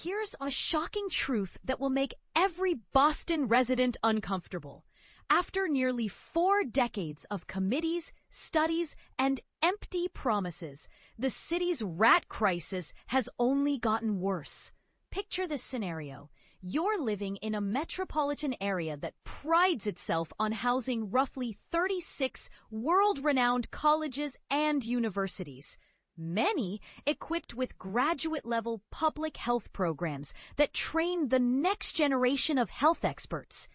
Here's a shocking truth that will make every Boston resident uncomfortable. After nearly 4 decades of committees, studies, and empty promises, the city's rat crisis has only gotten worse. Picture this scenario. You're living in a metropolitan area that prides itself on housing roughly 36 world-renowned colleges and universities, many equipped with graduate-level public health programs that train the next generation of health experts.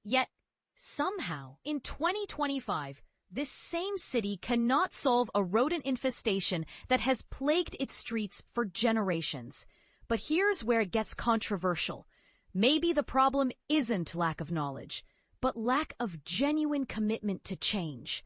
Yet, somehow, in 2025, this same city cannot solve a rodent infestation that has plagued its streets for generations. But here's where it gets controversial. Maybe the problem isn't lack of knowledge, but lack of genuine commitment to change.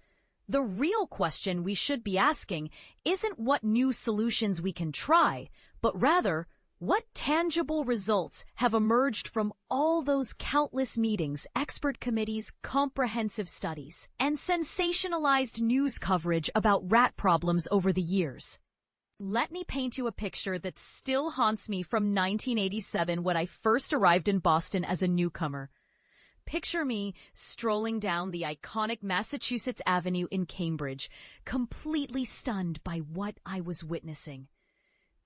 The real question we should be asking isn't what new solutions we can try, but rather, what tangible results have emerged from all those countless meetings, expert committees, comprehensive studies, and sensationalized news coverage about rat problems over the years? Let me paint you a picture that still haunts me from 1987 when I first arrived in Boston as a newcomer. Picture me strolling down the iconic Massachusetts Avenue in Cambridge, completely stunned by what I was witnessing.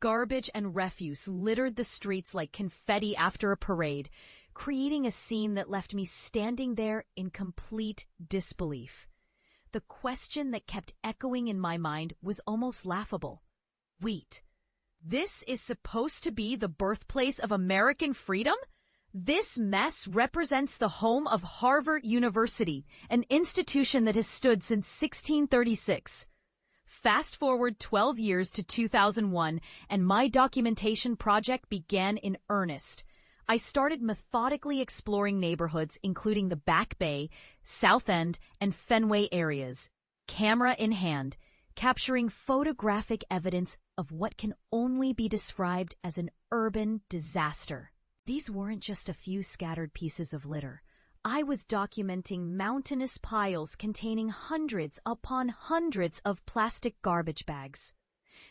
Garbage and refuse littered the streets like confetti after a parade, creating a scene that left me standing there in complete disbelief. The question that kept echoing in my mind was almost laughable. Wait, this is supposed to be the birthplace of American freedom? This mess represents the home of Harvard University, an institution that has stood since 1636. Fast forward 12 years to 2001, and my documentation project began in earnest. I started methodically exploring neighborhoods including the Back Bay, South End, and Fenway areas, camera in hand, capturing photographic evidence of what can only be described as an urban disaster. These weren't just a few scattered pieces of litter. I was documenting mountainous piles containing hundreds upon hundreds of plastic garbage bags.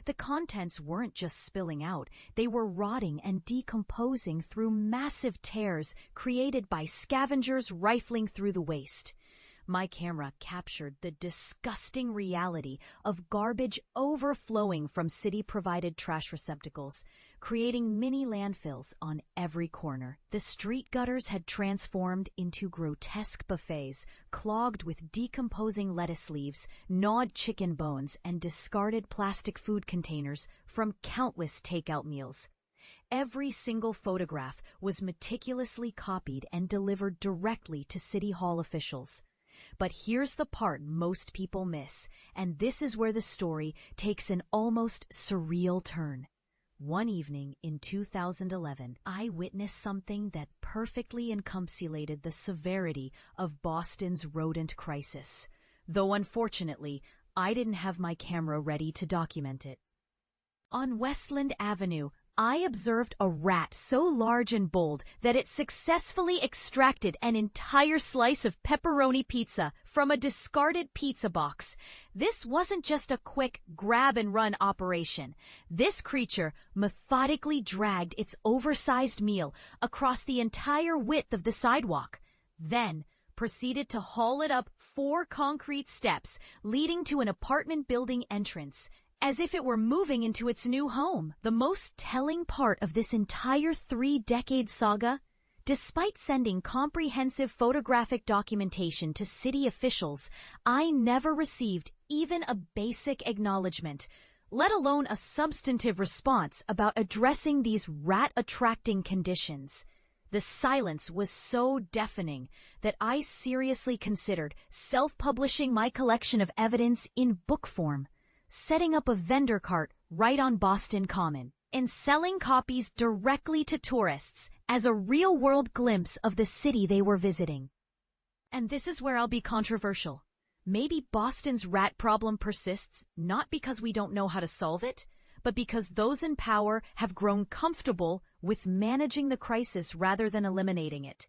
The contents weren't just spilling out, they were rotting and decomposing through massive tears created by scavengers rifling through the waste. My camera captured the disgusting reality of garbage overflowing from city-provided trash receptacles, creating mini landfills on every corner. The street gutters had transformed into grotesque buffets, clogged with decomposing lettuce leaves, gnawed chicken bones, and discarded plastic food containers from countless takeout meals. Every single photograph was meticulously copied and delivered directly to City Hall officials. But here's the part most people miss, and this is where the story takes an almost surreal turn. One evening in 2011, I witnessed something that perfectly encapsulated the severity of Boston's rodent crisis, though unfortunately, I didn't have my camera ready to document it. On Westland Avenue, I observed a rat so large and bold that it successfully extracted an entire slice of pepperoni pizza from a discarded pizza box. This wasn't just a quick grab-and-run operation. This creature methodically dragged its oversized meal across the entire width of the sidewalk, then proceeded to haul it up 4 concrete steps leading to an apartment building entrance, as if it were moving into its new home. The most telling part of this entire 3-decade saga, despite sending comprehensive photographic documentation to city officials, I never received even a basic acknowledgement, let alone a substantive response about addressing these rat-attracting conditions. The silence was so deafening that I seriously considered self-publishing my collection of evidence in book form, setting up a vendor cart right on Boston Common, and selling copies directly to tourists as a real-world glimpse of the city they were visiting. And this is where I'll be controversial. Maybe Boston's rat problem persists not because we don't know how to solve it, but because those in power have grown comfortable with managing the crisis rather than eliminating it.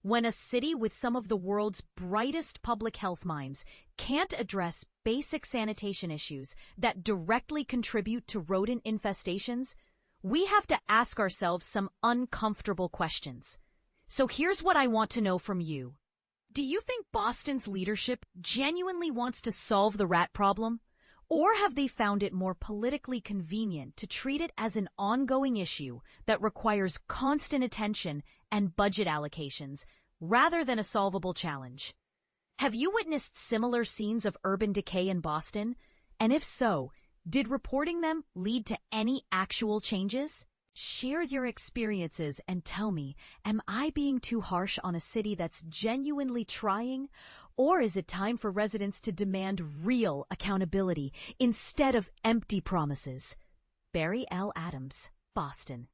When a city with some of the world's brightest public health minds can't address basic sanitation issues that directly contribute to rodent infestations, we have to ask ourselves some uncomfortable questions. So here's what I want to know from you. Do you think Boston's leadership genuinely wants to solve the rat problem? Or have they found it more politically convenient to treat it as an ongoing issue that requires constant attention and budget allocations rather than a solvable challenge? Have you witnessed similar scenes of urban decay in Boston? And if so, did reporting them lead to any actual changes? Share your experiences and tell me, am I being too harsh on a city that's genuinely trying? Or is it time for residents to demand real accountability instead of empty promises? Barry L. Adams, Boston.